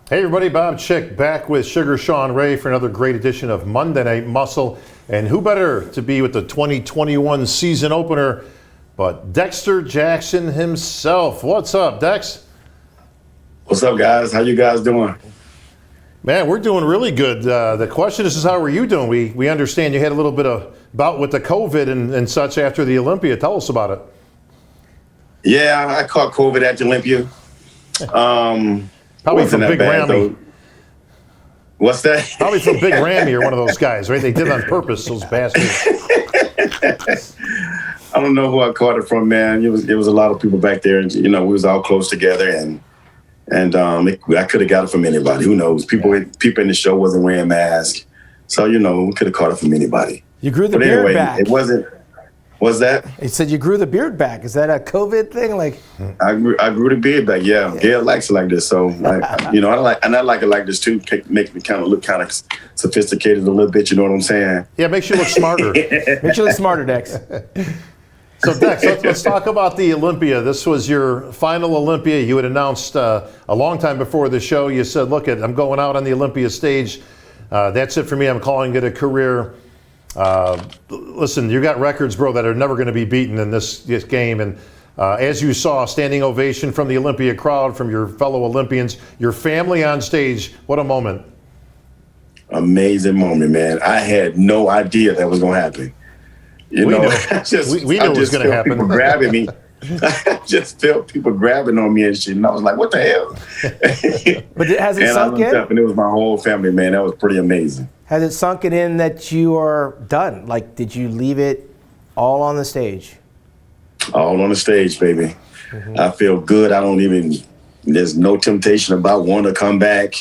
Hey everybody, Bob Chick back with Sugar Sean Ray for another great edition of Monday Night Muscle. And who better to be with the 2021 season opener but Dexter Jackson himself. What's up, Dex? What's up, guys? How you guys doing? Man, we're doing really good. The question is how are you doing? We understand you had a little bit of bout with the COVID and such after the Olympia. Tell us about it. Yeah, I caught COVID at the Olympia. Probably from Big Rammy. What's that? Probably from Big Rammy or one of those guys, right? They did it on purpose, those bastards. I don't know who I caught it from, man. It was a lot of people back there, and we was all close together, and I could have got it from anybody. Who knows? People in the show wasn't wearing masks, so we could have caught it from anybody. You grew the beard back. It wasn't. What's that? He said you grew the beard back. Is that a COVID thing? I grew the beard back. Yeah. Gail likes it like this, so I like it like this too. Make me kind of look kind of sophisticated a little bit. You know what I'm saying? Yeah, makes you look smarter. Makes you look smarter, Dex. So Dex, let's talk about the Olympia. This was your final Olympia. You had announced a long time before the show. You said, "Look, I'm going out on the Olympia stage. That's it for me. I'm calling it a career." Listen, you got records, bro, that are never going to be beaten in this game. And as you saw, standing ovation from the Olympia crowd, from your fellow Olympians, your family on stage. What a moment. Amazing moment, man. I had no idea that was going to happen. We knew it was going to happen. People grabbing me. I just felt people grabbing on me and shit. And I was like, what the hell? But has it sunk in? And it was my whole family, man. That was pretty amazing. Has it sunk it in that you are done? Did you leave it all on the stage? All on the stage, baby. Mm-hmm. I feel good. There's no temptation about wanting to come back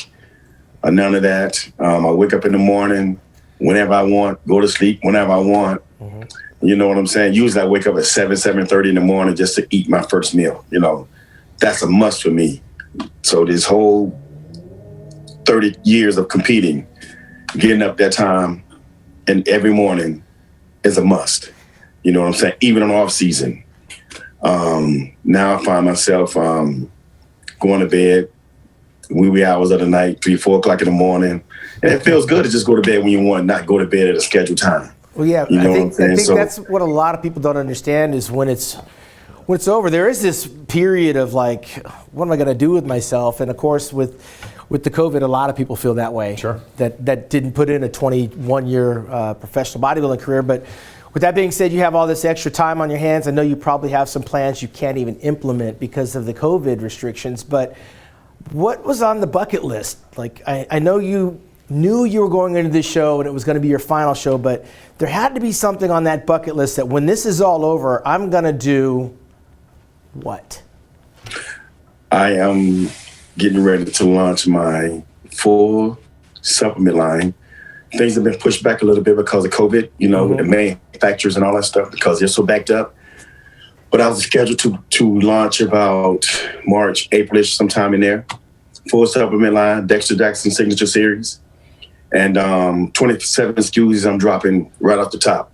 or none of that. I wake up in the morning whenever I want, go to sleep whenever I want. Mm-hmm. You know what I'm saying? Usually I wake up at 7:30 in the morning just to eat my first meal. That's a must for me. So this whole 30 years of competing, getting up that time and every morning is a must. You know what I'm saying? Even on off season. Now I find myself going to bed wee hours of the night, 3, 4 o'clock in the morning. And it feels good to just go to bed when you want, not go to bed at a scheduled time. Well, yeah, I think that's what a lot of people don't understand is when it's over, there is this period of what am I going to do with myself? And of course, with the COVID, a lot of people feel that way. Sure. That didn't put in a 21-year professional bodybuilding career. But with that being said, you have all this extra time on your hands. I know you probably have some plans you can't even implement because of the COVID restrictions. But what was on the bucket list? I know you knew you were going into this show and it was going to be your final show, but there had to be something on that bucket list that when this is all over, I'm going to do what? I am getting ready to launch my full supplement line. Things have been pushed back a little bit because of COVID, mm-hmm. the manufacturers and all that stuff because they're so backed up. But I was scheduled to launch about March, April-ish, sometime in there. Full supplement line, Dexter Jackson Signature Series. And 27 SKUs I'm dropping right off the top,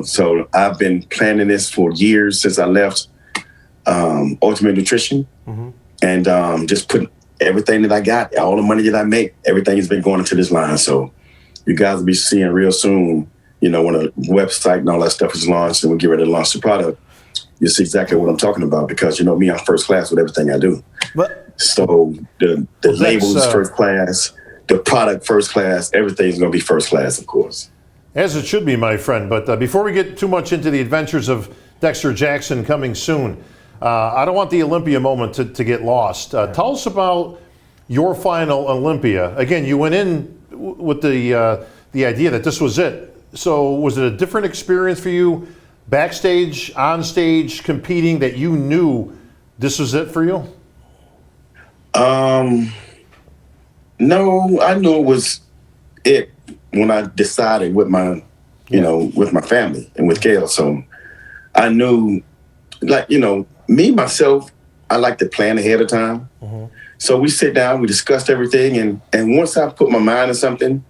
So I've been planning this for years since I left Ultimate Nutrition. Mm-hmm. And just put everything that I got, all the money that I make, everything has been going into this line. So you guys will be seeing real soon, when the website and all that stuff is launched and we get ready to launch the product. You'll see exactly what I'm talking about because, me, I'm first class with everything I do. So the label is first class. The product first class, everything's going to be first class, of course. As it should be, my friend. But before we get too much into the adventures of Dexter Jackson coming soon, I don't want the Olympia moment to get lost. Tell us about your final Olympia. Again, you went in with the idea that this was it. So was it a different experience for you, backstage, on stage, competing, that you knew this was it for you? No, I knew it was it when I decided with my, with my family and with Gail. So I knew, me, myself, I like to plan ahead of time. Mm-hmm. So we sit down, we discussed everything. And once I put my mind on something,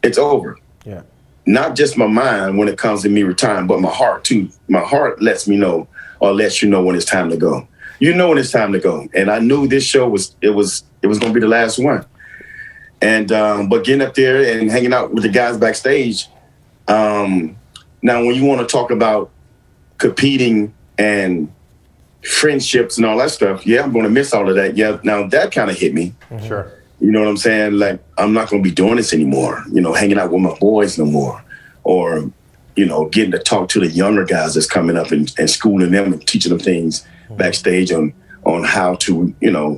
it's over. Yeah. Not just my mind when it comes to me retiring, but my heart too. My heart lets me know or lets you know when it's time to go. When it's time to go. And I knew this show was going to be the last one. And but getting up there and hanging out with the guys backstage. Now, when you want to talk about competing and friendships and all that stuff, yeah, I'm going to miss all of that. Yeah, now that kind of hit me. Sure. You know what I'm saying? Like, I'm not going to be doing this anymore, hanging out with my boys no more, or, getting to talk to the younger guys that's coming up and schooling them and teaching them things backstage on how to,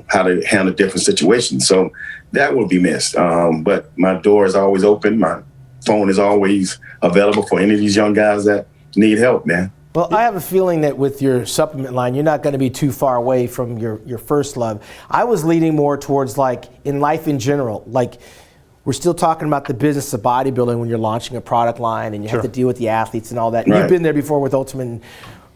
how to handle different situations. So that will be missed. But my door is always open. My phone is always available for any of these young guys that need help, man. Well, I have a feeling that with your supplement line, you're not going to be too far away from your first love. I was leaning more towards, like, in life in general, like, we're still talking about the business of bodybuilding when you're launching a product line and you have to deal with the athletes and all that. Right. You've been there before with Ultimate,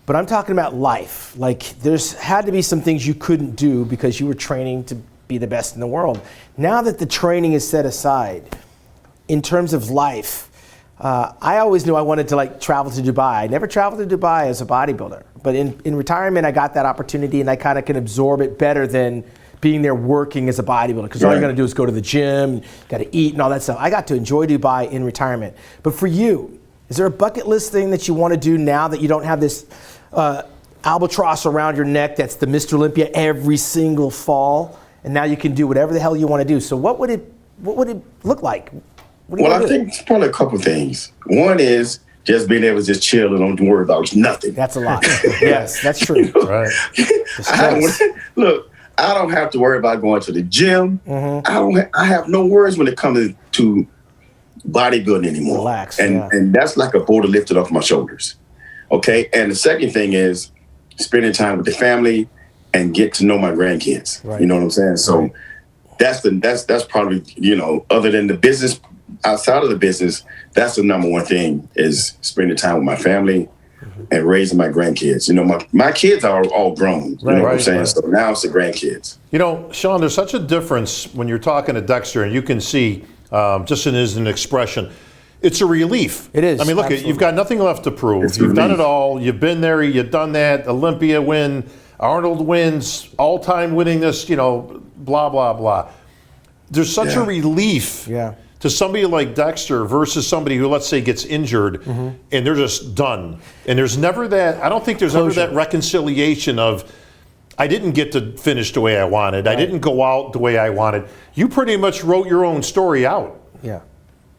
but I'm talking about life. Like, there's had to be some things you couldn't do because you were training to be the best in the world. Now that the training is set aside, in terms of life, I always knew I wanted to, like, travel to Dubai. I never traveled to Dubai as a bodybuilder, but in retirement, I got that opportunity, and I kind of can absorb it better than being there working as a bodybuilder, because all you're going to do is go to the gym, got to eat and all that stuff. I got to enjoy Dubai in retirement. But for you, is there a bucket list thing that you want to do now that you don't have this albatross around your neck that's the Mr. Olympia every single fall, and now you can do whatever the hell you want to do? So what would it look like? Well, I think it's probably a couple things. One is just being able to just chill and don't worry about nothing. That's a lot. Yes, that's true. Right. Look, I don't have to worry about going to the gym. I have no worries when it comes to bodybuilding anymore. Relax. And that's like a boulder lifted off my shoulders. Okay. And the second thing is spending time with the family and get to know my grandkids. Right. You know what I'm saying? So that's probably, other than the business, outside of the business, that's the number one thing, is spending time with my family and raising my grandkids. My kids are all grown. You know what I'm saying? Right. So now it's the grandkids. Sean, there's such a difference when you're talking to Dexter, and you can see just in his expression, it's a relief. It is. I mean, look, you've got nothing left to prove. You've done it all. You've been there. You've done that. Olympia win. Arnold wins. All-time winningest. Blah blah blah. There's such a relief. Yeah. To somebody like Dexter versus somebody who, let's say, gets injured and they're just done. And there's never that, I don't think there's ever that reconciliation of, I didn't get to finish the way I wanted. Right. I didn't go out the way I wanted. You pretty much wrote your own story out. Yeah.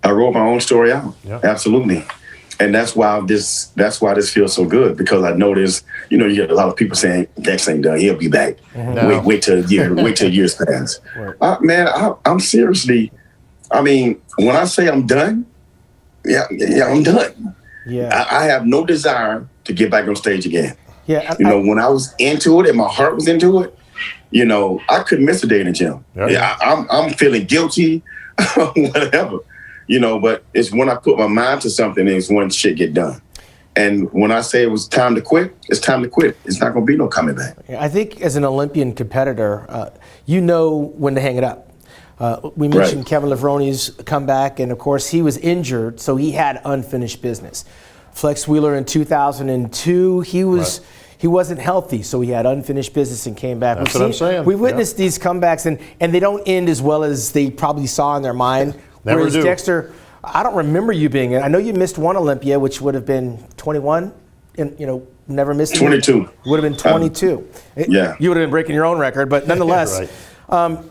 I wrote my own story out. Yeah. Absolutely. And that's why this feels so good, because I know there's, you get a lot of people saying, Dex ain't done, he'll be back. No. Wait till years pass. Right. Man, I'm seriously, when I say I'm done, I'm done. Yeah, I have no desire to get back on stage again. Yeah, when I was into it and my heart was into it, I couldn't miss a day in the gym. Yeah, I'm feeling guilty, whatever, But it's when I put my mind to something, it's when shit get done. And when I say it was time to quit, it's time to quit. It's not going to be no coming back. I think as an Olympian competitor, when to hang it up. We mentioned Kevin Levroni's comeback, and of course he was injured, so he had unfinished business. Flex Wheeler in 2002, he wasn't healthy, so he had unfinished business and came back. That's what I'm saying. We witnessed these comebacks, and they don't end as well as they probably saw in their mind. Never Whereas do. Dexter, I don't remember you being in. I know you missed one Olympia, which would have been 21, and never missed 22. Would have been 22. Yeah. You would have been breaking your own record, but nonetheless. Right.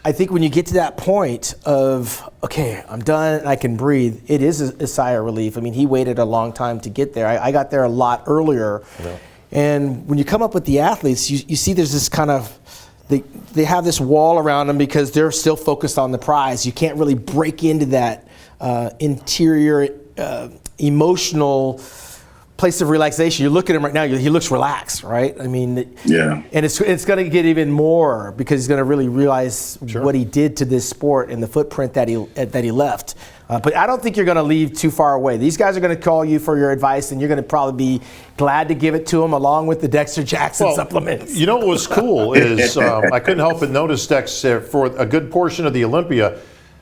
I think when you get to that point of, okay, I'm done, I can breathe, it is a sigh of relief. I mean, he waited a long time to get there. I got there a lot earlier. Yeah. And when you come up with the athletes, you see there's this kind of, they have this wall around them because they're still focused on the prize. You can't really break into that interior emotional place of relaxation. You look at him right now, he looks relaxed, right? I mean, yeah. And it's going to get even more because he's going to really realize what he did to this sport and the footprint that he left. But I don't think you're going to leave too far away. These guys are going to call you for your advice, and you're going to probably be glad to give it to them along with the Dexter Jackson supplements. You know what was cool is I couldn't help but notice, Dex, for a good portion of the Olympia,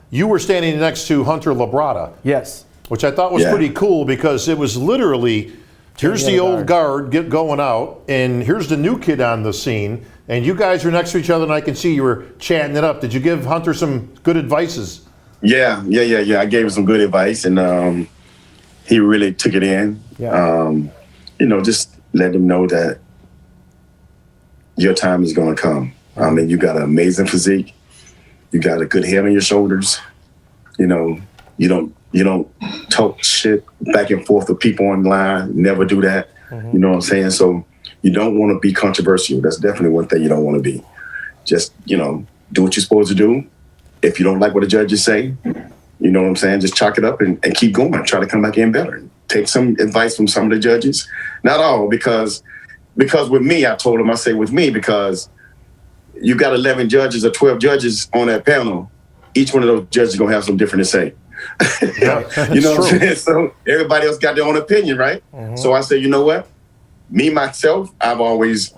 you were standing next to Hunter Labrada. Yes. Which I thought was pretty cool because it was literally, here's the old guard going out, and here's the new kid on the scene. and you guys were next to each other, and I can see you were chatting it up. Did you give Hunter some good advices? Yeah. I gave him some good advice, and he really took it in. Yeah. Just let him know that your time is going to come. I mean, you got an amazing physique. You got a good head on your shoulders. You don't talk shit back and forth with people online. Never do that. You know what I'm saying? So you don't want to be controversial. That's definitely one thing you don't want to be. Just, do what you're supposed to do. If you don't like what the judges say, you know what I'm saying? Just chalk it up and keep going. Try to come back in better. Take some advice from some of the judges. Not all, because with me, I told him, I say with me, because you got 11 judges or 12 judges on that panel. Each one of those judges is going to have something different to say. You know what I'm saying? So everybody else got their own opinion, right? So I say, you know what? Me, myself, I've always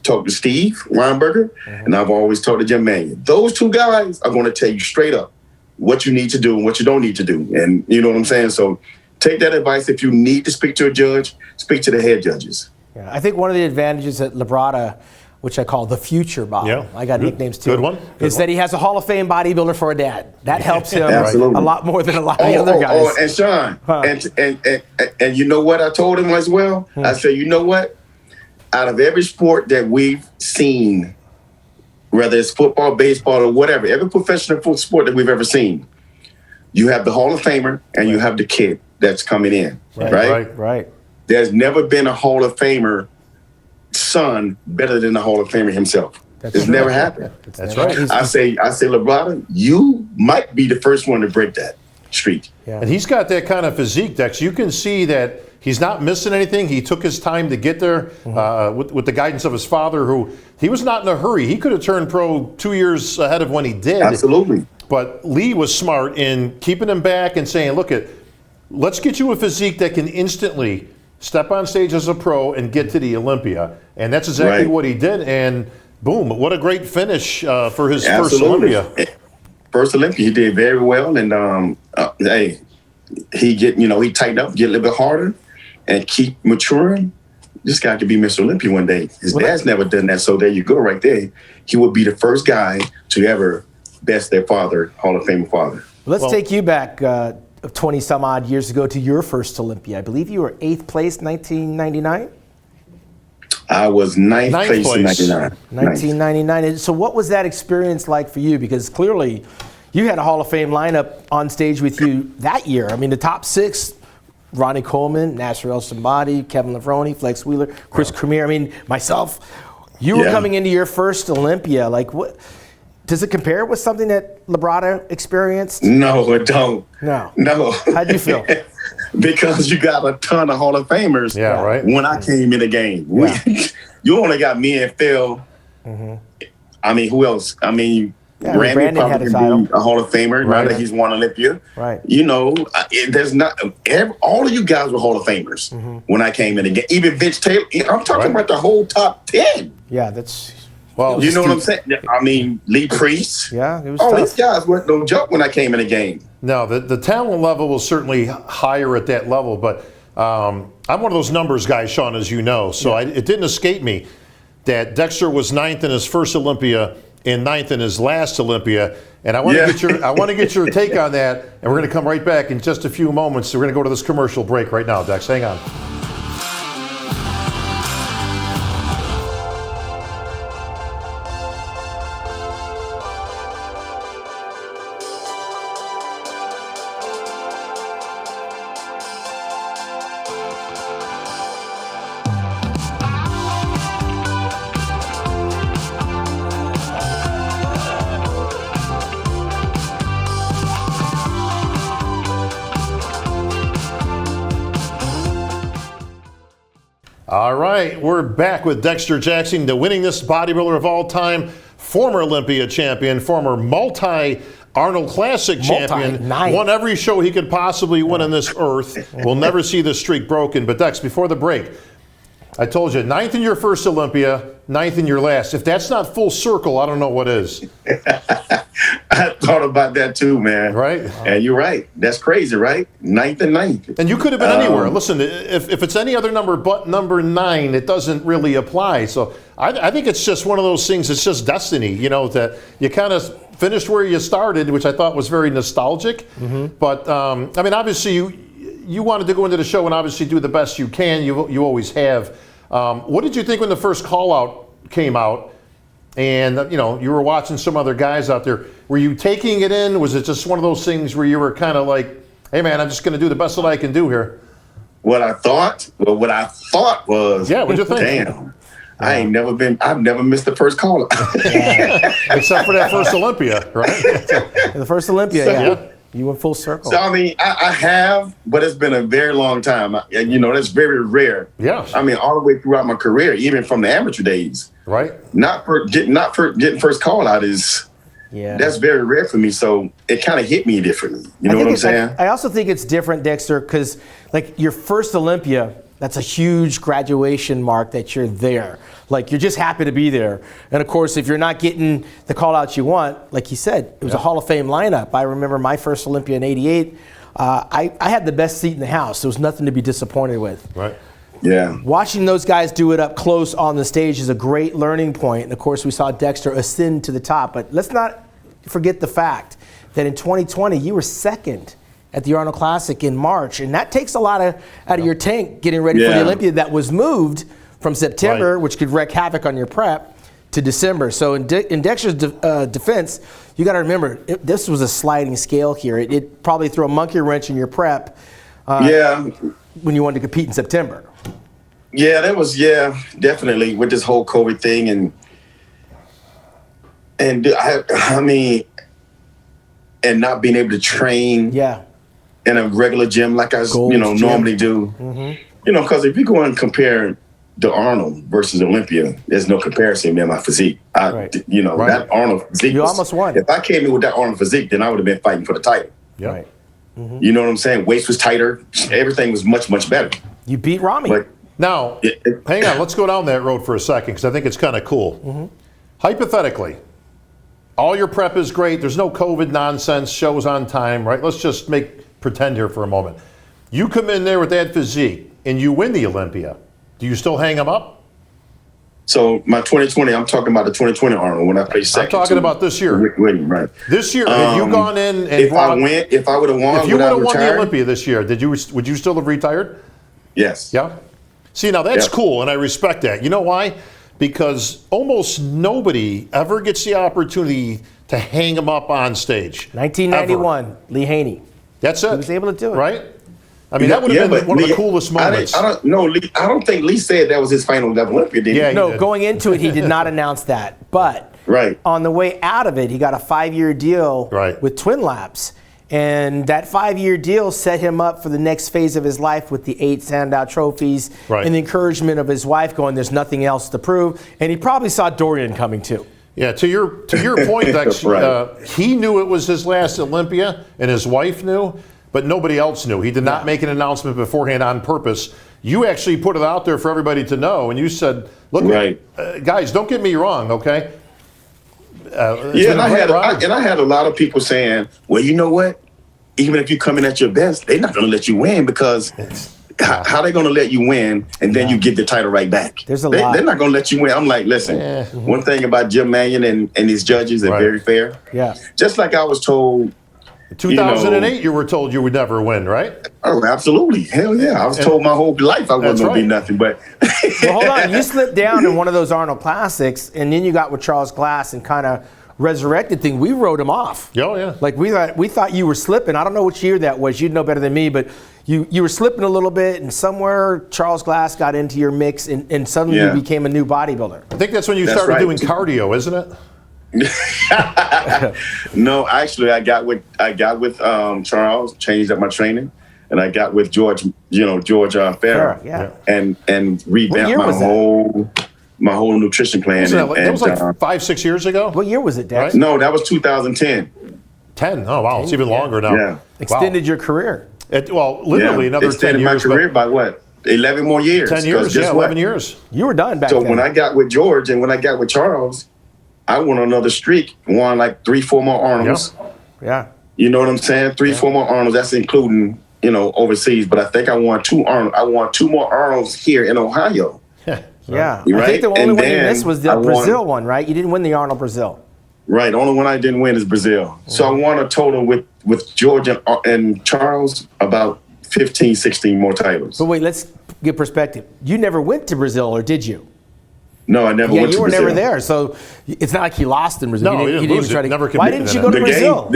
talked to Steve Weinberger, and I've always talked to Jim Mannion. Those two guys are going to tell you straight up what you need to do and what you don't need to do. And you know what I'm saying? So take that advice. If you need to speak to a judge, speak to the head judges. Yeah, I think one of the advantages at Labrada, which I call the future Bob, I got nicknames too, Good one. is that he has a Hall of Fame bodybuilder for a dad. That helps him Absolutely. a lot more than a lot of the other guys. And Sean, and you know what I told him as well? I said, you know what? Out of every sport that we've seen, whether it's football, baseball, or whatever, every professional sport that we've ever seen, you have the Hall of Famer and you have the kid that's coming in, right? There's never been a Hall of Famer son better than the Hall of Famer himself. It's never happened. That's right. I say, Labrada, you might be the first one to break that streak. Yeah. And he's got that kind of physique, Dex. You can see that he's not missing anything. He took his time to get there with the guidance of his father, who he was not in a hurry. He could have turned pro 2 years ahead of when he did. Absolutely. But Lee was smart in keeping him back and saying, look, let's get you a physique that can instantly step on stage as a pro and get to the Olympia. And that's exactly what he did. And boom, what a great finish for his first Olympia. First Olympia, he did very well. And he tightened up, get a little bit harder, and keep maturing. This guy could be Mr. Olympia one day. His dad's never done that, so there you go right there. He would be the first guy to ever best their father, Hall of Fame father. Let's take you back 20 some odd years ago to your first Olympia. I believe you were 8th place, 1999? I was ninth place in 99. 1999. And so what was that experience like for you? Because clearly you had a Hall of Fame lineup on stage with you that year. I mean, the top 6, Ronnie Coleman, Nasser El-Somadi, Kevin Levrone, Flex Wheeler, Chris Cormier, I mean, myself. You were coming into your first Olympia. Like, what? Does it compare with something that Labrada experienced? No, it don't. No. How'd you feel? Because you got a ton of Hall of Famers. Yeah, right. When I came in the game, you only got me and Phil. I mean, who else? I mean, Randy probably can be a Hall of Famer now that he's won Olympia. Right. You know, there's not all of you guys were Hall of Famers when I came in the game. Even Vince Taylor. I'm talking about the whole top 10. Yeah, that's. Well, you know what I'm saying? I mean, Lee Priest. Yeah, it was tough. These guys weren't no joke when I came in the game. No, the talent level was certainly higher at that level, but I'm one of those numbers guys, Sean, as you know, so it didn't escape me that Dexter was 9th in his first Olympia and 9th in his last Olympia, and I want to get your take on that, and we're going to come right back in just a few moments. So we're going to go to this commercial break right now, Dex. Hang on. All right, we're back with Dexter Jackson, the winningest bodybuilder of all time, former Olympia champion, former multi-Arnold Classic champion, won every show he could possibly win on this earth. We'll never see the streak broken. But Dex, before the break, I told you, 9th in your first Olympia, 9th in your last. If that's not full circle, I don't know what is. I thought about that too, man. Right? And you're right. That's crazy, right? 9th and 9th. And you could have been anywhere. Listen, if it's any other number but number 9, it doesn't really apply. So I think it's just one of those things. It's just destiny, you know, that you kind of finished where you started, which I thought was very nostalgic. But, I mean, obviously you wanted to go into the show and obviously do the best you can. You always have. What did you think when the first call out came out and, you know, you were watching some other guys out there? Were you taking it in? Was it just one of those things where you were kind of like, hey, man, I'm just going to do the best that I can do here? What I thought was, yeah, what'd you think? Damn, I've never missed the first call out. Except for that first Olympia, right? The first Olympia, yeah. You went full circle. So, I mean, I have, but it's been a very long time. You know, that's very rare. Yeah. I mean, all the way throughout my career, even from the amateur days. Right. Not for getting first call out is, that's very rare for me. So it kind of hit me differently. You know what I'm saying? I also think it's different, Dexter, because like your first Olympia, that's a huge graduation mark that you're there. Like, you're just happy to be there. And of course, if you're not getting the call outs you want, like you said, it was a Hall of Fame lineup. I remember my first Olympia in '88. I had the best seat in the house. There was nothing to be disappointed with. Right. Yeah. Watching those guys do it up close on the stage is a great learning point. And of course, we saw Dexter ascend to the top. But let's not forget the fact that in 2020, you were second at the Arnold Classic in March. And that takes a lot out of your tank getting ready for the Olympia that was moved from September, which could wreak havoc on your prep, to December. So in Dexter's defense, you got to remember, this was a sliding scale here. It probably threw a monkey wrench in your prep when you wanted to compete in September. Yeah, that was, definitely with this whole COVID thing. And I mean, and not being able to train in a regular gym like I normally do. You know, because if you go and compare the Arnold versus Olympia, there's no comparison, man, my physique. That Arnold physique. You almost won. If I came in with that Arnold physique, then I would have been fighting for the title. Yeah. Right. You know what I'm saying? Waist was tighter. Everything was much, much better. You beat Rami. But now, hang on. Let's go down that road for a second because I think it's kind of cool. Hypothetically, all your prep is great. There's no COVID nonsense. Show's on time, right? Let's just pretend here for a moment. You come in there with that physique and you win the Olympia. Do you still hang them up? So my 2020, I'm talking about the 2020 Arnold when I played second. I'm talking about this year. Right. This year, have you gone in and if I would have won, if you would have won the Olympia this year, would you still have retired? Yes. Yeah. See, now that's cool, and I respect that. You know why? Because almost nobody ever gets the opportunity to hang them up on stage. 1991, ever. Lee Haney. That's it. He was able to do it. Right? I mean, that would have been one of the coolest moments. I don't think Lee said that was his final Olympia, did he? No, going into it, he did not announce that. But on the way out of it, he got a 5-year deal with Twin Laps. And that 5-year deal set him up for the next phase of his life with the 8 standout trophies and the encouragement of his wife going, there's nothing else to prove. And he probably saw Dorian coming too. Yeah, to your point, Dex, he knew it was his last Olympia, and his wife knew, but nobody else knew. He did not make an announcement beforehand on purpose. You actually put it out there for everybody to know, and you said, look, guys, don't get me wrong, okay? And I had a lot of people saying, well, you know what? Even if you come in at your best, they're not going to let you win because how are they going to let you win and then you get the title right back? There's a lot. They're not going to let you win. I'm like, listen, one thing about Jim Mannion and his judges, they're very fair. Yeah. Just like I was told. 2008, you were told you would never win, right? Oh, absolutely. Hell yeah. I was told my whole life I wasn't going to be nothing. But well, hold on. You slipped down in one of those Arnold Classics, and then you got with Charles Glass and kind of resurrected thing. We wrote him off. Oh, yeah. Like we thought you were slipping. I don't know which year that was. You'd know better than me, but you were slipping a little bit, and somewhere Charles Glass got into your mix, and suddenly you became a new bodybuilder. I think that's when you started doing cardio, isn't it? No, actually, I got with Charles, changed up my training, and I got with George Farah, and revamped my whole nutrition plan. That was like 5-6 years ago. What year was it, Dex? No, that was 2010. 10. Oh wow, it's even longer now. Yeah. Extended your career. Literally another Extended 10 years. My career by what? 11 more years. 10 years, yeah, 11 years. You were done back So then. when I got with George and when I got with Charles, I went on another streak, won like 3-4 more Arnolds. Yeah. You know what I'm saying? 3-4 more Arnolds. That's including, overseas. But I think I won 2 Arnolds. I won 2 more Arnolds here in Ohio. Yeah. Right? I think the only And one you then missed was the I won- Brazil one, right? You didn't win the Arnold Brazil. Right. The only one I didn't win is Brazil. So I won a total with George and Charles about 15, 16 more titles. But wait, let's get perspective. You never went to Brazil, or did you? No, I never Yeah, went you to were Brazil. never there, so it's not like he lost in Brazil. No, he didn't lose it. Never Why competed didn't in you it. go to Brazil?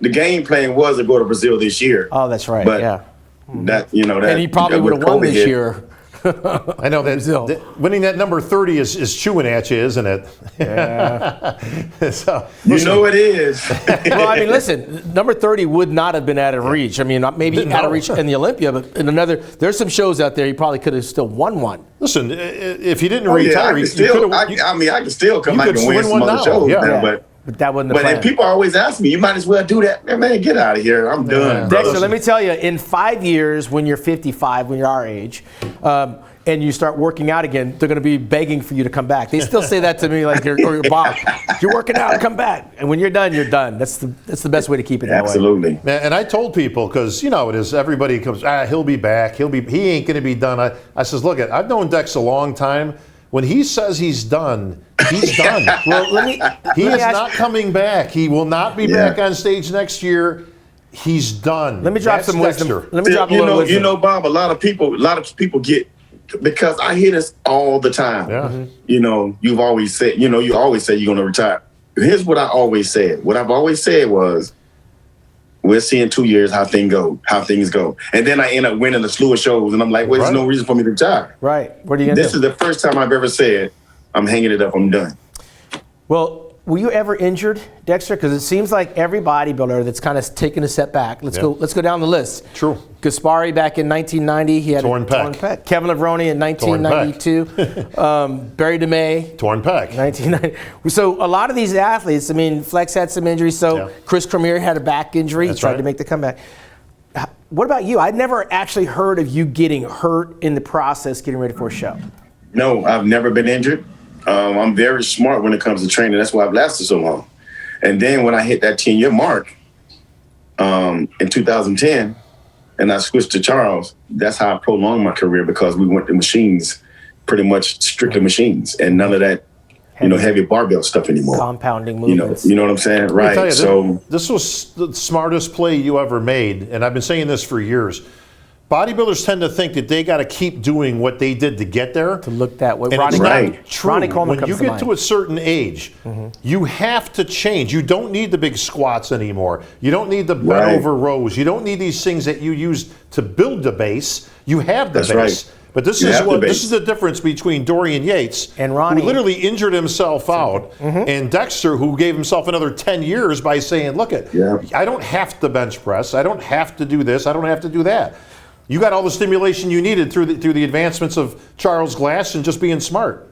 The game plan was to go to Brazil this year. Oh, that's right. But yeah. that that And he probably would have won this year. I know that winning that number 30 is chewing at you, isn't it? Yeah. So, You know it is. Well, I mean, listen, number 30 would not have been out of reach. I mean, maybe out of reach in the Olympia, but in there's some shows out there you probably could have still won one. listen, if you didn't I retire, can you still, could I can still come you back could and win win some one other now, shows, yeah. man, But that wasn't the But plan. if people always ask me, you might as well do that. Man, get out of here. I'm done. Dexter, brother. let me tell you, in 5 years, when you're 55, when you're our age, and you start working out again, they're going to be begging for you to come back. They still say that to me, like, or your boss, you're working out, come back. And when you're done, you're done. That's the best way to keep it that way. Absolutely. And I told people, because you know how it is, everybody comes, he'll be back, he ain't going to be done. I says, look, I've known Dex a long time. When he says he's done, he's done. Well, He is not coming back. He will not be back on stage next year. He's done. Let me drop That's some wisdom. Dexter. Let me drop a little wisdom. Bob, a lot of people get, because I hear this all the time. Yeah. Mm-hmm. You've always said, you always say you're going to retire. Here's what I always said. What I've always said was, we'll see in 2 years how things go. And then I end up winning a slew of shows, and I'm like, well, there's no reason for me to retire. Right. What are you going to do? This is the first time I've ever said, I'm hanging it up, I'm done. Well, were you ever injured, Dexter? Because it seems like every bodybuilder that's kind of taken a step back. Let's go down the list. True. Gaspari back in 1990, he had Torn a torn pec. pec. Kevin Levrone in 1992. Barry DeMay. Torn pec. 1990. So a lot of these athletes, I mean, Flex had some injuries. So Chris Cormier had a back injury. That's he tried right. to make the comeback. What about you? I'd never actually heard of you getting hurt in the process getting ready for a show. No, I've never been injured. I'm very smart when it comes to training. That's why I've lasted so long. And then when I hit that 10-year mark in 2010, and I switched to Charles, that's how I prolonged my career, because we went to machines, pretty much strictly machines, and none of that, heavy barbell stuff anymore. Compounding movements. You know what I'm saying? Let me Right. tell you, So this was the smartest play you ever made, and I've been saying this for years. Bodybuilders tend to think that they got to keep doing what they did to get there. To look that way. And Ronnie, it's Right. not true. Ronnie Coleman When you comes to get mind. to a certain age, you have to change. You don't need the big squats anymore. You don't need the bent Right. over rows. You don't need these things that you use to build the base. You have the That's base. right. But this You is have the what base. this is the difference between Dorian Yates And Ronnie. who literally injured himself out, and Dexter, who gave himself another 10 years by saying, "Look, I don't have to bench press. I don't have to do this. I don't have to do that." You got all the stimulation you needed through the advancements of Charles Glass and just being smart.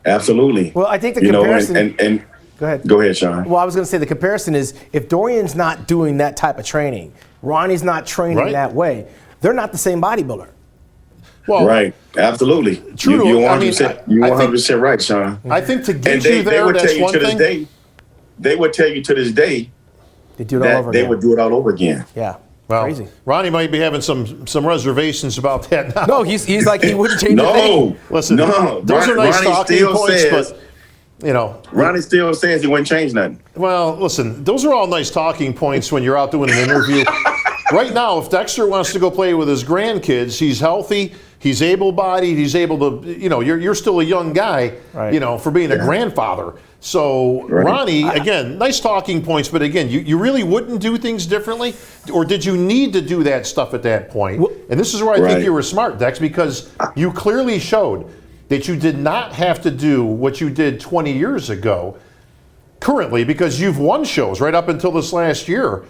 absolutely. Well, I think the You know, comparison. and Go ahead. Sean. Well, I was going to say the comparison is if Dorian's not doing that type of training, Ronnie's not training Right. that way, they're not the same bodybuilder. Well, Right, absolutely. True. You're I mean, 100%. I You're think- 100% right, Sean. I think to get And you they there, would tell that's you one to this thing. day. They would tell you to this day They do it all that over they again. would do it all over again. Yeah. Well, Crazy. Ronnie might be having some reservations about that now. No, he's like he wouldn't change a thing. No, Listen, no. those are nice Ronnie talking still points, says, but Ronnie still says he wouldn't change nothing. well, listen, those are all nice talking points when you're out doing an interview. Right now, if Dexter wants to go play with his grandkids, he's healthy, he's able-bodied, he's able to, you're still a young guy, Right. for being a grandfather. So, Right. Ronnie, again, nice talking points, but again, you really wouldn't do things differently? Or did you need to do that stuff at that point? And this is where I think Right. you were smart, Dex, because you clearly showed that you did not have to do what you did 20 years ago currently, because you've won shows right up until this last year.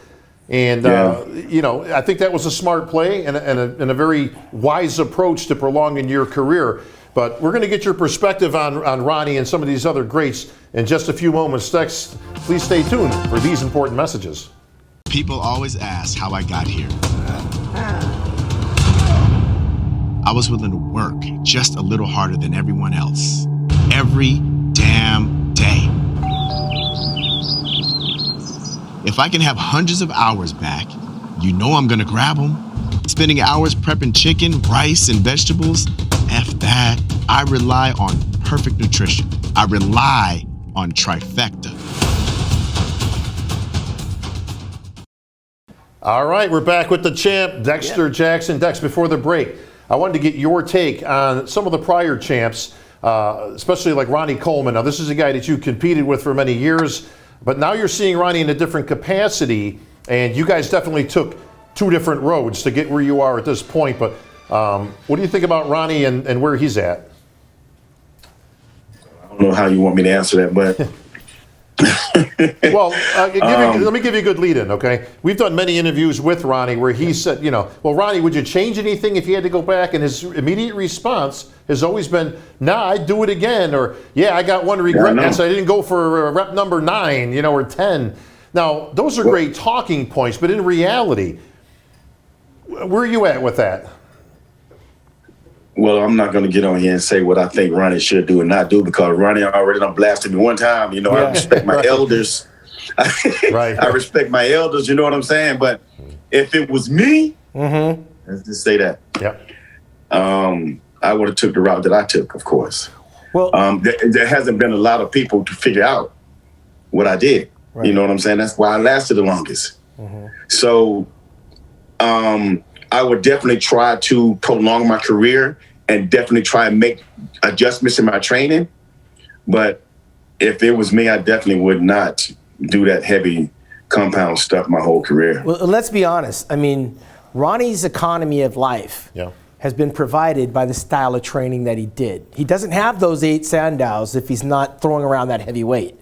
And, I think that was a smart play and a very wise approach to prolonging your career. But we're going to get your perspective on Ronnie and some of these other greats in just a few moments. Dex, please stay tuned for these important messages. People always ask how I got here. I was willing to work just a little harder than everyone else. Every damn day. If I can have hundreds of hours back, you know I'm gonna grab them. Spending hours prepping chicken, rice, and vegetables, F that. I rely on perfect nutrition. I rely on trifecta. All right, we're back with the champ, Dexter Jackson. Dex, before the break, I wanted to get your take on some of the prior champs, especially like Ronnie Coleman. Now, this is a guy that you competed with for many years, but now you're seeing Ronnie in a different capacity, and you guys definitely took two different roads to get where you are at this point. But what do you think about Ronnie and where he's at? I don't know how you want me to answer that, but Well, let me give you a good lead-in, okay? We've done many interviews with Ronnie where he said, well, Ronnie, would you change anything if you had to go back? And his immediate response has always been, nah, I'd do it again. Or, yeah, I got one regret. That's I didn't go for rep number 9, or 10. Now, those are great talking points, but in reality, where are you at with that? Well, I'm not going to get on here and say what I think Ronnie should do and not do, because Ronnie already done blasted me one time. I respect my elders. Right. I respect my elders, you know what I'm saying? But if it was me, let's just say that. Yep. I would have took the route that I took, of course. Well, there hasn't been a lot of people to figure out what I did. Right. You know what I'm saying? That's why I lasted the longest. So I would definitely try to prolong my career and definitely try and make adjustments in my training. But if it was me, I definitely would not do that heavy compound stuff my whole career. Well, let's be honest. I mean, Ronnie's economy of life has been provided by the style of training that he did. He doesn't have those 8 Sandows if he's not throwing around that heavy weight.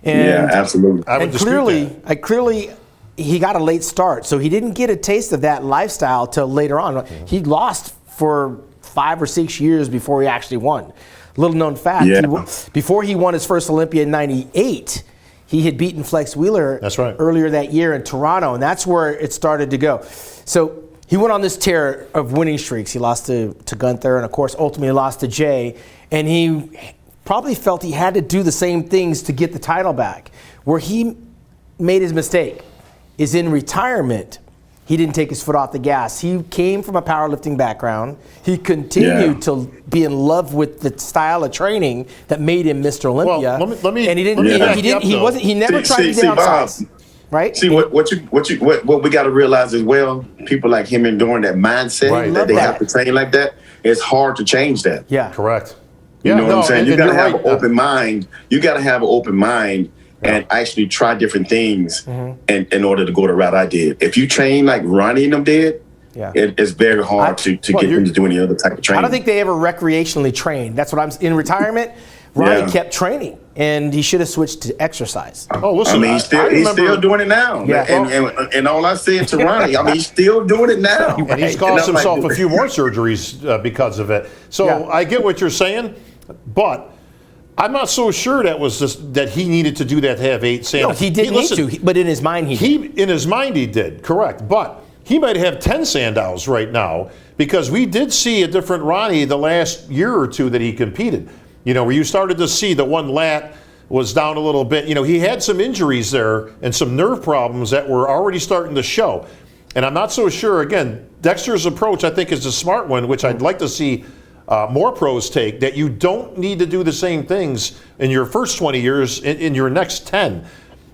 And, yeah, absolutely. And clearly, he got a late start, so he didn't get a taste of that lifestyle till later on. He lost for 5 or 6 years before he actually won. Little known fact, before he won his first Olympia in '98, he had beaten Flex Wheeler earlier that year in Toronto, and that's where it started to go. So he went on this tear of winning streaks. He lost to Gunther, and of course ultimately lost to Jay, and he probably felt he had to do the same things to get the title back. Where he made his mistake is in retirement. He didn't take his foot off the gas. He came from a powerlifting background. He continued to be in love with the style of training that made him Mr. Olympia. Well, let me and he never tried to downsize. Right? See what we got to realize as well. People like him enduring that mindset that they have to train like that. It's hard to change that. Yeah, correct. You know what I'm saying? You got to have an open mind. You got to have an open mind and actually try different things in order to go the route I did. If you train like Ronnie and them did, it's very hard to get them to do any other type of training. I don't think they ever recreationally trained. That's what I'm in retirement. Ronnie kept training, and he should have switched to exercise. Oh, listen, I mean, he's still doing it now. Yeah. And all I said to Ronnie, I mean, he's still doing it now. And he's cost himself a few more surgeries because of it. So I get what you're saying, but I'm not so sure that he needed to do that to have 8 Sandows. No, he didn't need to, but in his mind he did. In his mind he did, correct. But he might have 10 Sandows right now, because we did see a different Ronnie the last year or two that he competed. Where you started to see the one lat was down a little bit. He had some injuries there and some nerve problems that were already starting to show. And I'm not so sure, again, Dexter's approach I think is a smart one, which I'd like to see more pros take, that you don't need to do the same things in your first 20 years in your next 10.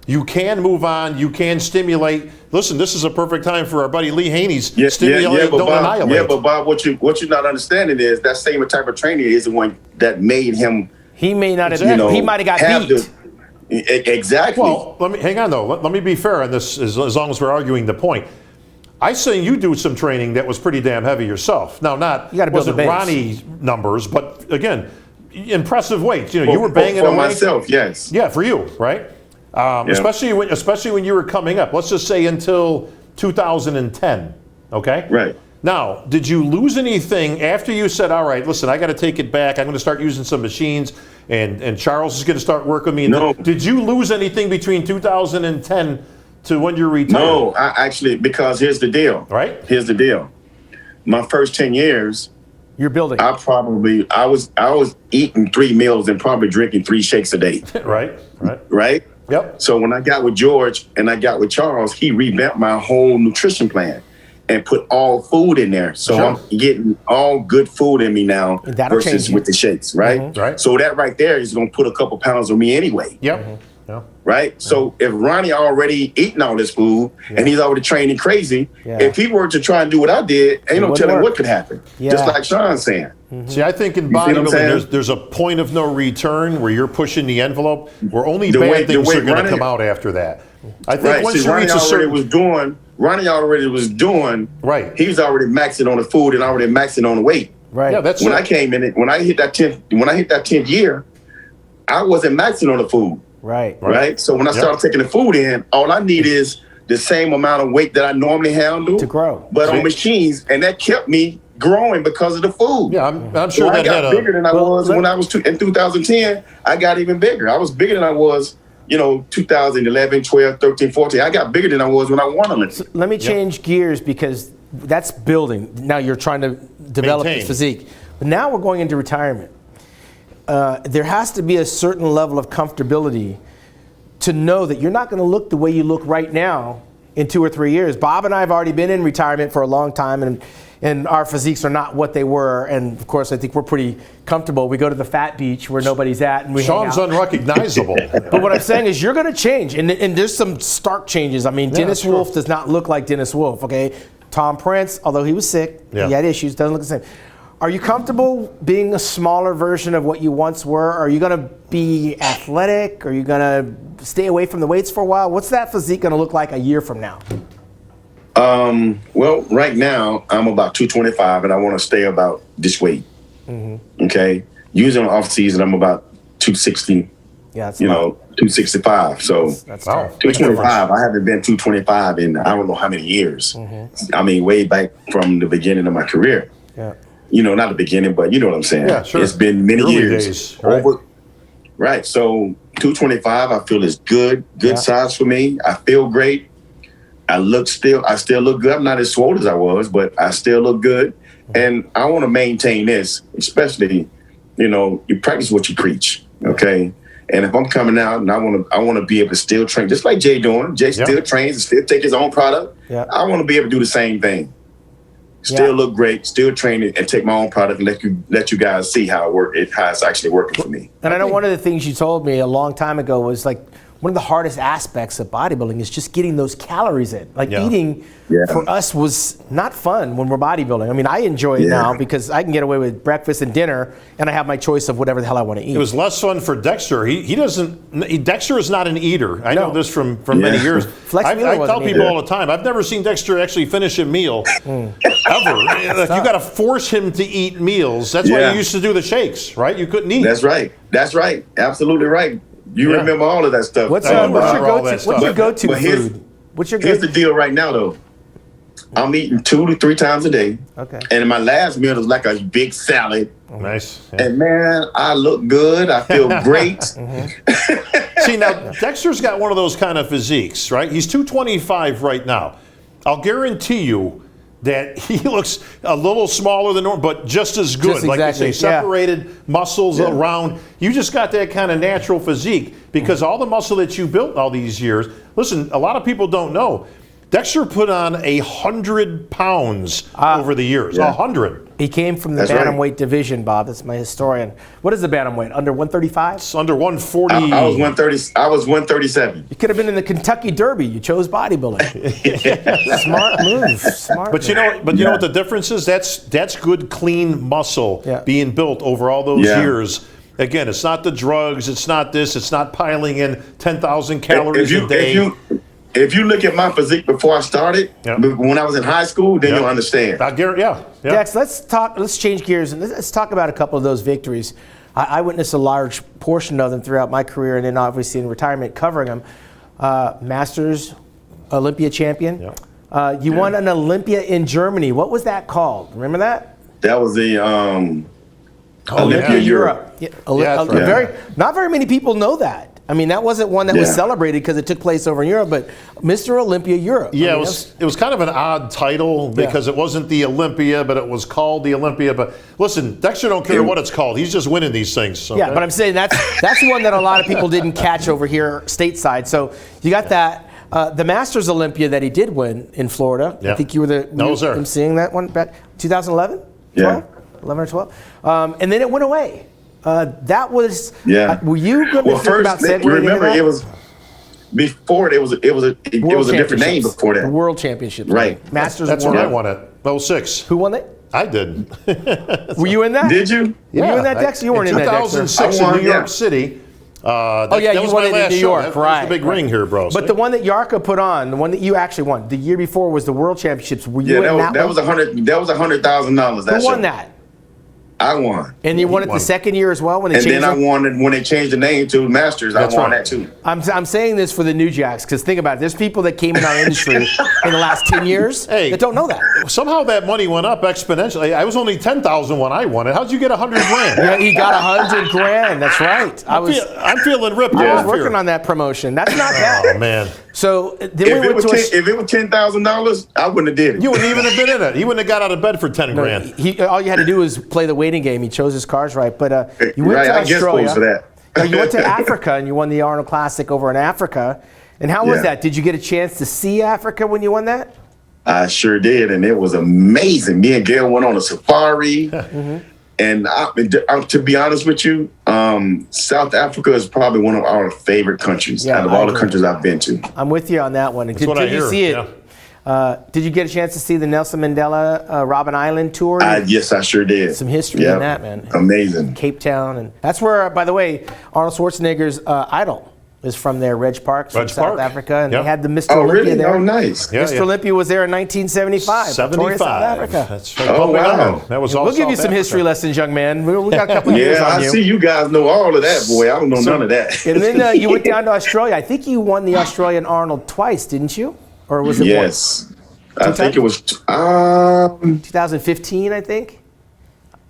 You can move on. You can stimulate. Listen, this is a perfect time for our buddy Lee Haney's stimulate, don't annihilate. Yeah, but Bob, what you're not understanding is that same type of training is the one that made him. He may not have. He might have got beat. Exactly. Well, hang on though. Let me be fair on this, as long as we're arguing the point. I say you do some training that was pretty damn heavy yourself. Now, wasn't Ronnie numbers, but again, impressive weights. You were banging for away. myself, yes. Yeah, for you, right? Especially when you were coming up. Let's just say until 2010. Okay. Right. Now, did you lose anything after you said, "All right, listen, I got to take it back. I'm going to start using some machines, and Charles is going to start working with me"? No. Did you lose anything between 2010 to when you retired? No, I actually, because here's the deal. Right. Here's the deal. My first 10 years, You're building. I was eating 3 meals and probably drinking 3 shakes a day. Right. Right? Yep. So when I got with George and I got with Charles, he revamped my whole nutrition plan and put all food in there. So Sure. I'm getting all good food in me now That'll versus change you. with the shakes, right? Mm-hmm. Right. So that right there is going to put a couple pounds on me anyway. Yep. Yeah. Right? So if Ronnie already eating all this food and he's already training crazy, if he were to try and do what I did, ain't no wouldn't telling work. what could happen. Yeah. Just like Sean's saying. See, I think in see what I'm saying? bodybuilding, there's a point of no return where you're pushing the envelope, where only The bad way things are going to Ronnie- come out after that. I think Right. once See, you reach a certain... Ronnie already was doing. Right. He was already maxing on the food and already maxing on the weight. Right. Yeah, that's When it. I came in it, when I hit that 10th year, I wasn't maxing on the food. Right. Right. So when I started taking the food in, all I need is the same amount of weight that I normally handle To grow. but on machines, and that kept me growing because of the food. Yeah, I'm So sure I that had got bigger than I was let- when I was in 2010. I got even bigger. I was bigger than I was, 2011, 12, 13, 14. I got bigger than I was when I won Olympia. Let me change gears because that's building. Now you're trying to develop Maintain. this physique. But now we're going into retirement. There has to be a certain level of comfortability to know that you're not going to look the way you look right now in 2 or 3 years. Bob and I have already been in retirement for a long time, and our physiques are not what they were. And of course, I think we're pretty comfortable. We go to the fat beach where nobody's at, and we Sean's hang out. unrecognizable. But what I'm saying is you're going to change, and there's some stark changes. I mean, Dennis sure. Wolf does not look like Dennis Wolf, okay? Tom Prince, although he was sick, Yeah. he had issues, doesn't look the same. Are you comfortable being a smaller version of what you once were? Are you going to be athletic? Are you going to stay away from the weights for a while? What's that physique going to look like a year from now? Well, right now I'm about 225, and I want to stay about this weight. Okay. Usually on off season, I'm about 260. Yeah, that's 265. So that's Wow. tough. 225. I haven't been 225 in I don't know how many years. I mean, way back from the beginning of my career. Yeah. Not the beginning, but you know what I'm saying. Yeah, sure. It's been many Early years. days, right. Right. So 225, I feel is good size for me. I feel great. I still look good. I'm not as swole as I was, but I still look good. And I want to maintain this, especially, you practice what you preach. Okay. And if I'm coming out and I want to be able to still train, just like Jay doing. Jay still trains and still take his own product. Yeah. I want to be able to do the same thing. Still look great, still train it, and take my own product and let you guys see how it's actually working for me. And I know one of the things you told me a long time ago was like one of the hardest aspects of bodybuilding is just getting those calories in. Like eating for us was not fun when we're bodybuilding. I mean, I enjoy it now because I can get away with breakfast and dinner, and I have my choice of whatever the hell I want to eat. It was less fun for Dexter. Dexter is not an eater. I know this from many years. I tell people all the time, I've never seen Dexter actually finish a meal, ever. Like, you got to force him to eat meals. That's why you used to do the shakes, right? You couldn't eat. That's right. Absolutely right. You remember all of that stuff. What's your But go-to here's- food? What's your Here's go-to? the deal right now, though. I'm eating 2 to 3 times a day. Okay. And my last meal is like a big salad. Nice. Yeah. And man, I look good. I feel great. See, now, Dexter's got one of those kind of physiques, right? He's 225 right now. I'll guarantee you that he looks a little smaller than normal, but just as good. Just like you exactly, say, separated muscles around. You just got that kind of natural physique because all the muscle that you built all these years. Listen, a lot of people don't know. Dexter put on 100 pounds over the years. 100. He came from the That's right. bantamweight division, Bob. That's my historian. What is the bantamweight? Under 135? It's under 140. I was 130. I was 137. You could have been in the Kentucky Derby. You chose bodybuilding. Smart move. Smart. But you know what the difference is? That's good, clean muscle being built over all those years. Again, it's not the drugs. It's not this. It's not piling in 10,000 calories a day. If you look at my physique before I started, when I was in high school, then you'll understand. Dex, let's change gears and let's talk about a couple of those victories. I witnessed a large portion of them throughout my career and then obviously in retirement covering them. Masters, Olympia champion. You won an Olympia in Germany. What was that called? Remember that? That was the Olympia Europe. Not very many people know that. I mean, that wasn't one that was Yeah. celebrated because it took place over in Europe, but Mr. Olympia Europe. Yeah, I mean, it was kind of an odd title because it wasn't the Olympia, but it was called the Olympia. But listen, Dexter don't care what it's called. He's just winning these things. Okay? Yeah, but I'm saying that's one that a lot of people didn't catch over here stateside. So you got that. The Masters Olympia that he did win in Florida. Yeah. I think you were emceeing that one back 2011? Yeah. 11 or 12? And then it went away. That was. Yeah. Were you going to think about segueing into remember that? it was before it was a different name before The that. World Championships. Right. Masters That's World. when I won it. 06. Who won it? I did. Were you in that? Did you? Were you in that, Dexter? You weren't in that, Dexter. 2006 I won, in New York yeah. City. Oh, yeah, that you was won my it in last New show. York, That right. was the big right. ring here, bro. But the one that Yarka put on, the one that you actually won, the year before was the World Championships. Were you Yeah, in that that one? was $100,000. Who won that? I won. And you won it the second year as well when they And changed then I it? won it when they changed the name to Masters. That's I won right. that too. I'm saying this for the New Jacks because think about it. There's people that came in our industry in the last 10 years that don't know that. Somehow that money went up exponentially. I was only 10,000 when I won it. How'd you get 100 grand? Yeah, he got 100 grand. That's right. I'm feeling ripped I off was working here. on that promotion. That's not bad. Oh man, So then If we it, went was to if it was $10,000, I wouldn't have did it. you wouldn't even have been in it. He wouldn't have got out of bed for 10 grand. all you had to do was play the waiting game. He chose his cards right. But you went Right, to I guess Australia. for that. You went to Africa and you won the Arnold Classic over in Africa. And how was Yeah. that? Did you get a chance to see Africa when you won that? I sure did, and it was amazing. Me and Gail went on a safari, and to be honest with you, South Africa is probably one of our favorite countries Yeah, out of I all the agree. countries I've been to. I'm with you on that one. Did what I you hear, see it? yeah. Did you get a chance to see the Nelson Mandela Robben Island tour? Yes, I sure did. Some history in that, man. Amazing. Cape Town, and that's where, by the way, Arnold Schwarzenegger's idol is from there, Reg Park, from Reg South Park. Africa, and Yep. they had the Mr. Oh, Olympia really? there. Oh, nice. Yeah, Mr. Olympia was there in 1975. Victoria, South 75. Africa. That's right. Oh, wow. That was all We'll give you South some Africa. history lessons, young man. We got a couple of years Yeah, on I you. see you guys know all of that, boy. I don't know none of that. And then you went down to Australia. I think you won the Australian Arnold twice, didn't you? Or was it Yes. I times? think it was, 2015, I think?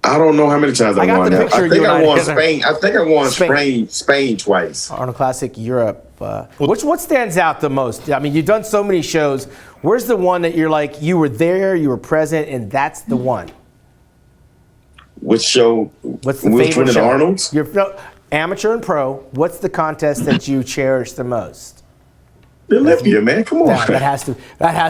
I don't know how many times I got won the that. picture I of think you and I I won together. Spain. I think I won Spain. Spain twice. Arnold Classic Europe. What stands out the most? I mean, you've done so many shows. Where's the one that you're like, you were there, you were present, and that's the one? Which show? What's the which favorite one in show? Arnold's? Amateur and pro. What's the contest that you cherish the most? The Olympia, man. Come on. That has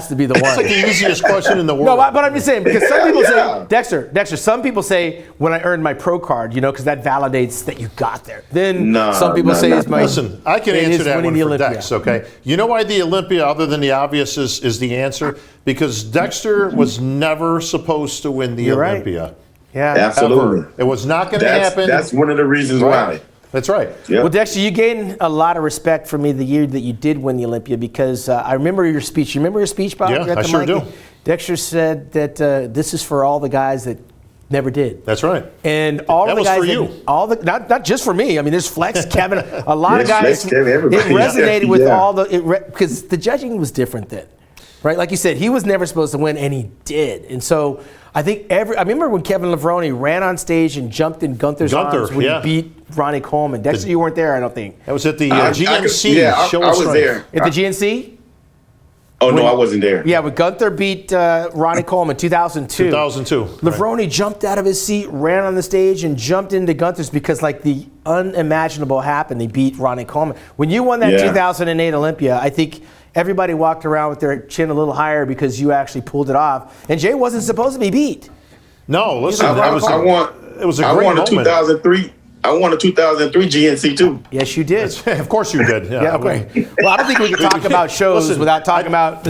to be the That's like one. the easiest question in the world. No, but I'm just saying because some people Yeah. say Dexter. Some people say when I earned my pro card, because that validates that you got there. Then No, some people no, say no, it's my. Listen, I can it answer is that winning one the for Olympia. Dex, okay? You know why the Olympia, other than the obvious, is the answer? Because Dexter was never supposed to win the You're right. Olympia. Yeah. Absolutely. Ever. It was not going to happen. That's one of the reasons why. That's right. Yep. Well, Dexter, you gained a lot of respect from me the year that you did win the Olympia because I remember your speech. You remember your speech, Bob? Yeah, You got I the sure mic? do. Dexter said that this is for all the guys that never did. That's right. And all That of the was guys for that, you. all the not just for me. I mean, there's Flex, Kevin, a lot of Yes, guys. Flex, Kevin, everybody. It resonated with Yeah. all the because the judging was different then, right? Like you said, he was never supposed to win, and he did. And so I think I remember when Kevin Levrone ran on stage and jumped in Gunther's arms when yeah. he beat Ronnie Coleman. Dexter, you weren't there, I don't think. That was at the I GNC show I of was strength. there. At the GNC? Oh, no, I wasn't there. Yeah, when Gunther beat Ronnie Coleman, 2002. 2002. Levrone jumped out of his seat, ran on the stage, and jumped into Gunther's because, like, the unimaginable happened. He beat Ronnie Coleman. When you won that Yeah. 2008 Olympia, I think everybody walked around with their chin a little higher because you actually pulled it off. And Jay wasn't supposed to be beat. No, listen, I that was won. it was a I great won the moment. 2003. I won the 2003 GNC too. Yes, you did. Of course you did. Yeah, okay. Well, I don't think we can talk about shows Listen, without talking about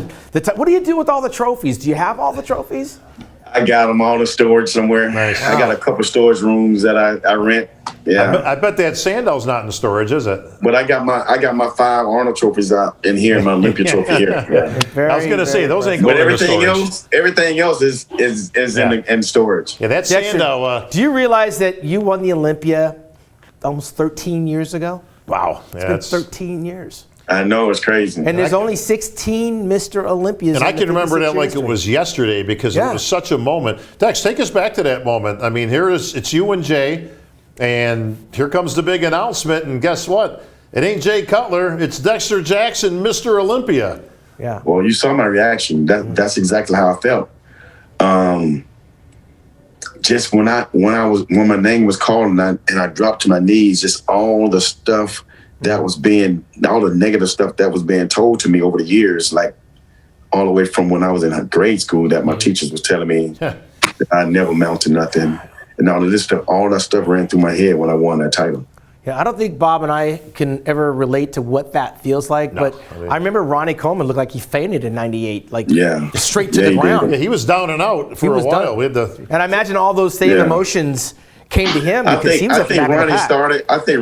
what do you do with all the trophies? Do you have all the trophies? I got them all in storage somewhere. Nice. I got a couple storage rooms that I rent. Yeah, I bet that Sandal's not in storage, is it? but I got my 5 Arnold trophies out in here, my Olympia trophy here. Yeah. I was going to say, those ain't But going into storage. everything else is in storage. Yeah, that Dexter, Sandal, do you realize that you won the Olympia almost 13 years ago? wow. It's been 13 years. I know, it's crazy. And there's only 16 Mr. Olympias. And I in can the remember 56 that like it history. was yesterday because Yeah. it was such a moment. Dex, take us back to that moment. I mean, it's you and Jay, and here comes the big announcement. And guess what? It ain't Jay Cutler. It's Dexter Jackson, Mr. Olympia. Yeah. Well, you saw my reaction. That's exactly how I felt. Just when my name was called and I dropped to my knees, just all the stuff all the negative stuff that was being told to me over the years, like all the way from when I was in grade school, that my teachers was telling me that I never amount to nothing, and all of this stuff, all that stuff ran through my head when I won that title. Yeah, I don't think Bob and I can ever relate to what that feels like, but I remember Ronnie Coleman looked like he fainted in '98, like straight to the ground. Yeah, he was down and out for a while. And I imagine all those same emotions came to him because he was I think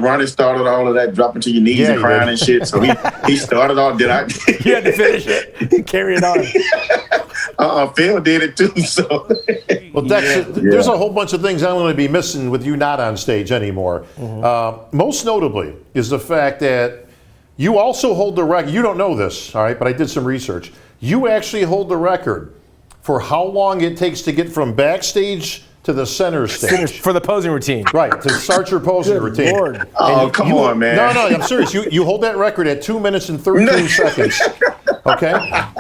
Ronnie started all of that dropping to your knees and crying and shit. So he started all. You had to finish it, carry it on. Phil did it too. So well, Dex, there's a whole bunch of things I'm going to be missing with you not on stage anymore. Most notably is the fact that you also hold the record. You don't know this, all right? But I did some research. You actually hold the record for how long it takes to get from backstage to the center stage. For the posing routine. Right, to start your posing routine. Lord. Oh, come on, man. No, I'm serious. You hold that record at 2 minutes and 13 seconds. Okay?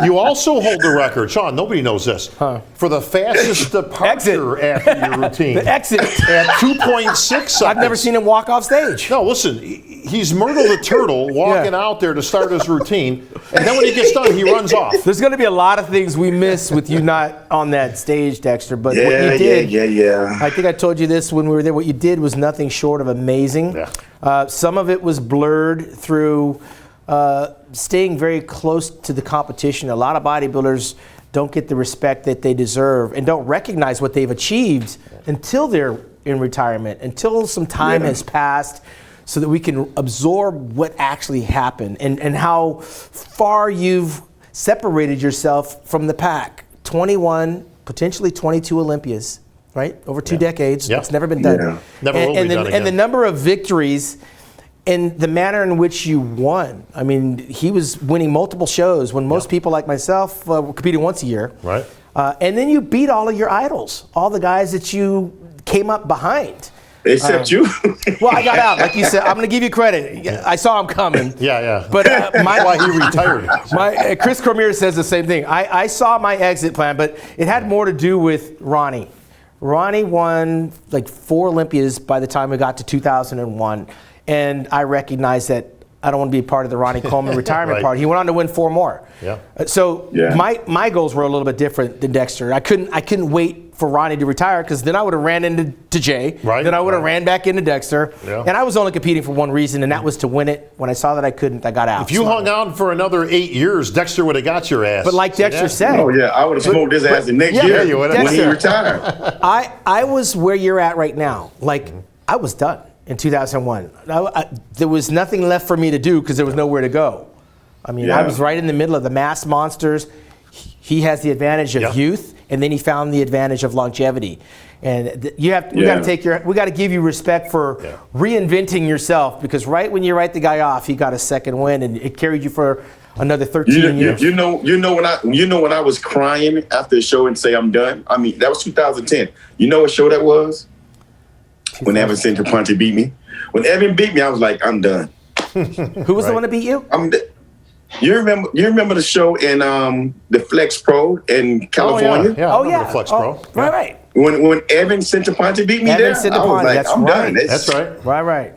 You also hold the record, Sean, nobody knows this, for the fastest departure after your routine. The exit. At 2.6 seconds. I've never seen him walk off stage. No, listen, he's Myrtle the Turtle walking out there to start his routine, and then when he gets done, he runs off. There's going to be a lot of things we miss with you not on that stage, Dexter, but what you did, I think I told you this when we were there, what you did was nothing short of amazing. Some of it was blurred through staying very close to the competition. A lot of bodybuilders don't get the respect that they deserve and don't recognize what they've achieved until they're in retirement, until some time has passed, so that we can absorb what actually happened and how far you've separated yourself from the pack. 21, potentially 22 Olympias, right? Over 2 decades. It's never been done. Never will be done again. And the number of victories and the manner in which you won. I mean, he was winning multiple shows when most people like myself were competing once a year. Right. And then you beat all of your idols, all the guys that you came up behind. Except you. Well, I got out. Like you said, I'm going to give you credit. I saw him coming. Yeah. But that's why he retired. Chris Cormier says the same thing. I saw my exit plan, but it had more to do with Ronnie. Ronnie won like 4 Olympias by the time we got to 2001. And I recognized that I don't want to be part of the Ronnie Coleman retirement party. He went on to win 4 more. My goals were a little bit different than Dexter. I couldn't wait for Ronnie to retire, because then I would have ran into Jay. Then I would have ran back into Dexter. And I was only competing for one reason, and that was to win it. When I saw that I couldn't, I got out. If you hung on for another 8 years, Dexter would have got your ass. But like Dexter said. Oh, yeah. I would have smoked his ass the next year when he retired. I was where you're at right now. Like, I was done in 2001. There was nothing left for me to do because there was nowhere to go. I mean, I was right in the middle of the mass monsters. He has the advantage of youth, and then he found the advantage of longevity. And we got to give you respect for reinventing yourself, because right when you write the guy off, he got a second win, and it carried you for another 13 years. You know when I was crying after the show and say I'm done. I mean, that was 2010. You know what show that was? When Evan Centrapunti beat me. When Evan beat me, I was like, I'm done. Who was the one that beat you? You remember the show in the Flex Pro in California? I remember the Flex Pro. Right. When Evan Centrapunti beat me I was like, I'm done. That's right. Right.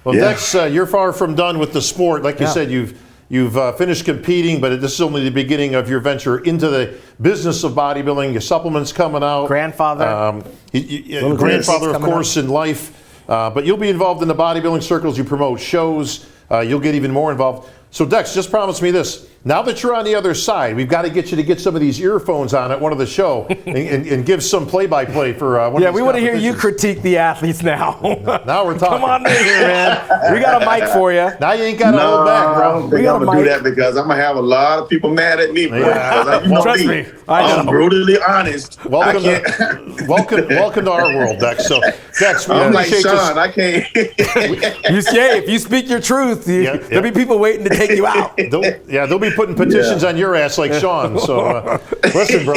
Well, Dex, you're far from done with the sport. Like you said, you've finished competing, but this is only the beginning of your venture into the business of bodybuilding. Your supplements coming out. Grandfather. Grandfather, of course, in life. But you'll be involved in the bodybuilding circles. You promote shows. You'll get even more involved. So, Dex, just promise me this. Now that you're on the other side, we've got to get you to get some of these earphones on at one of the show and give some play-by-play for one of these we want to hear you critique the athletes now. Now we're talking. Come on in here, man. We got a mic for you. Now you ain't got to hold back, bro. I don't think I'm going to do that, because I'm going to have a lot of people mad at me. Trust me. I'm brutally honest. Welcome to our world, Dex. So, Dex, I'm like Sean. I can't. If you speak your truth, there'll be people waiting to take you out. They'll be putting petitions on your ass like Sean. So, listen, bro.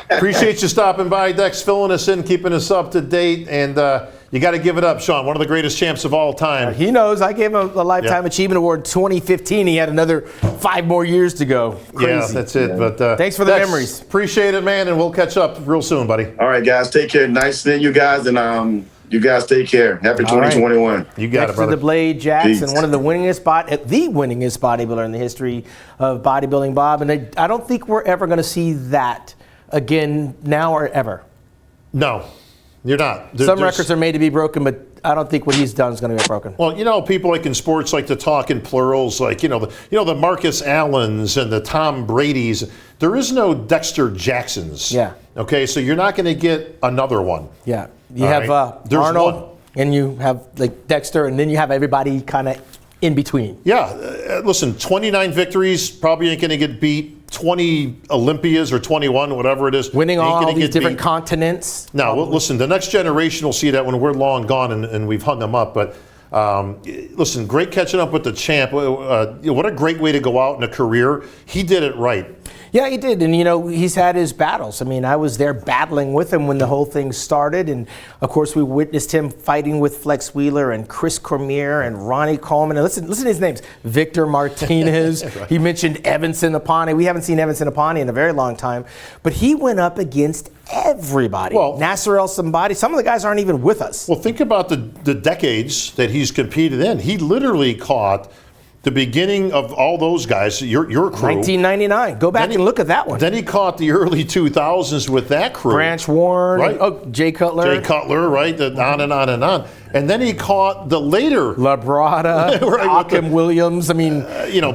Appreciate you stopping by, Dex, filling us in, keeping us up to date, and you You got to give it up, Sean. One of the greatest champs of all time. He knows. I gave him a Lifetime Achievement Award 2015. He had another 5 more years to go. Crazy. Yeah, that's it. Yeah. But thanks for the Dex, memories. Appreciate it, man, and we'll catch up real soon, buddy. All right, guys. Take care. Nice seeing you guys, and you guys take care. Happy 2021. You got it, Dexter brother. the Blade Jackson, Peace. one of the winningest bodybuilder in the history of bodybuilding, Bob. And I don't think we're ever going to see that again now or ever. No, you're not. Some records are made to be broken, but I don't think what he's done is going to be broken. Well, people like in sports like to talk in plurals, like the Marcus Allens and the Tom Bradys. There is no Dexter Jacksons. Yeah. Okay, so you're not going to get another one. Yeah. You All have right. There's Arnold, one. and you have like Dexter, and then you have everybody kind of in between. Yeah, listen, 29 victories, probably ain't going to get beat. 20 Olympias or 21, whatever it is. Winning ain't all gonna these get different beat. continents. Now, listen, the next generation will see that when we're long gone and we've hung them up. But listen, great catching up with the champ. What a great way to go out in a career. He did it right. Yeah, he did. And, he's had his battles. I mean, I was there battling with him when the whole thing started. And, of course, we witnessed him fighting with Flex Wheeler and Chris Cormier and Ronnie Coleman. And listen to his names. Victor Martinez. Right. He mentioned Evanson Apani. We haven't seen Evanson Apani in a very long time. But he went up against everybody. Well, Nasser El Sambadi. Some of the guys aren't even with us. Well, think about the decades that he's competed in. He literally caught the beginning of all those guys, your crew. 1999. Go back and look at that one. Then he caught the early 2000s with that crew. Branch Warren. Right. Jay Cutler. Right? On and on and on. And then he caught the later. Labrada, right, Akim Williams. I mean.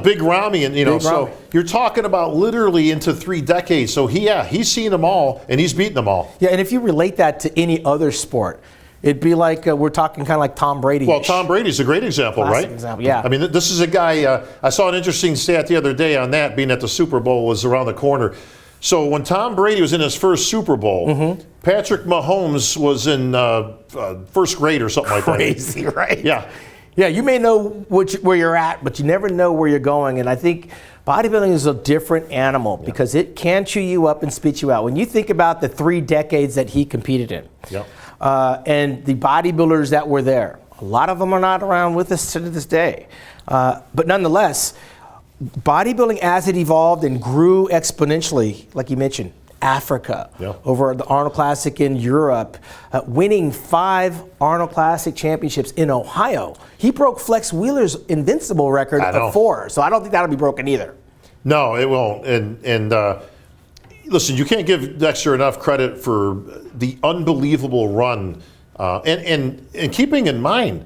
Big Ramy. And, Big so Ramy. You're talking about literally into 3 decades. So, he's seen them all, and he's beaten them all. Yeah, and if you relate that to any other sport, it'd be like we're talking kind of like Tom Brady. Well, Tom Brady's a great example, Classic right? Example, yeah. I mean, this is a guy, I saw an interesting stat the other day on that, being that the Super Bowl was around the corner. So when Tom Brady was in his first Super Bowl, Patrick Mahomes was in first grade or something like that. Crazy, right? Yeah. Yeah, you may know where you're at, but you never know where you're going. And I think bodybuilding is a different animal because it can chew you up and spit you out. When you think about the 3 decades that he competed in, and the bodybuilders that were there, a lot of them are not around with us to this day. But nonetheless, bodybuilding as it evolved and grew exponentially, like you mentioned, Africa, over the Arnold Classic in Europe, winning 5 Arnold Classic championships in Ohio. He broke Flex Wheeler's invincible record of 4, so I don't think that'll be broken either. No, it won't. And listen, you can't give Dexter enough credit for the unbelievable run. And keeping in mind,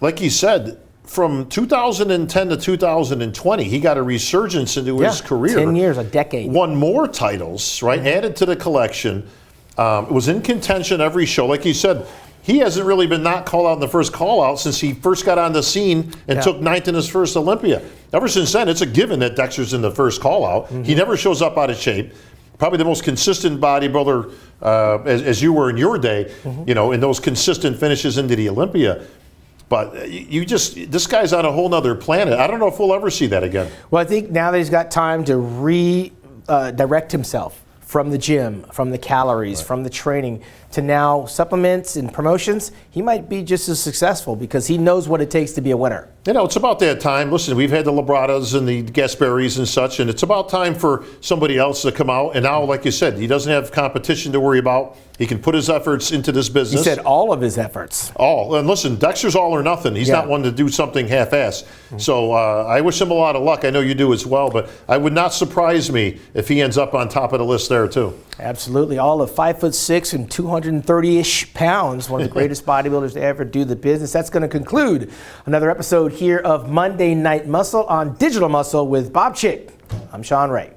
like he said, from 2010 to 2020, he got a resurgence into his career. 10 years, a decade. Won more titles, right? Added to the collection. Was in contention every show. Like you said, he hasn't really been not called out in the first call out since he first got on the scene and took 9th in his first Olympia. Ever since then, it's a given that Dexter's in the first call out. He never shows up out of shape. Probably the most consistent bodybuilder as you were in your day, in those consistent finishes into the Olympia. But this guy's on a whole nother planet. I don't know if we'll ever see that again. Well, I think now that he's got time to redirect himself from the gym, from the calories, from the training, to now supplements and promotions, he might be just as successful because he knows what it takes to be a winner. It's about that time. Listen, we've had the Labradas and the Gasparis and such, and it's about time for somebody else to come out. And now, like you said, he doesn't have competition to worry about. He can put his efforts into this business. He said all of his efforts. All. And listen, Dexter's all or nothing. He's not one to do something half-assed. So I wish him a lot of luck. I know you do as well, but I would not surprise me if he ends up on top of the list there too. Absolutely. All of 5'6" and 230-ish pounds. One of the greatest bodybuilders to ever do the business. That's going to conclude another episode here of Monday Night Muscle on Digital Muscle with Bob Chick. I'm Sean Ray.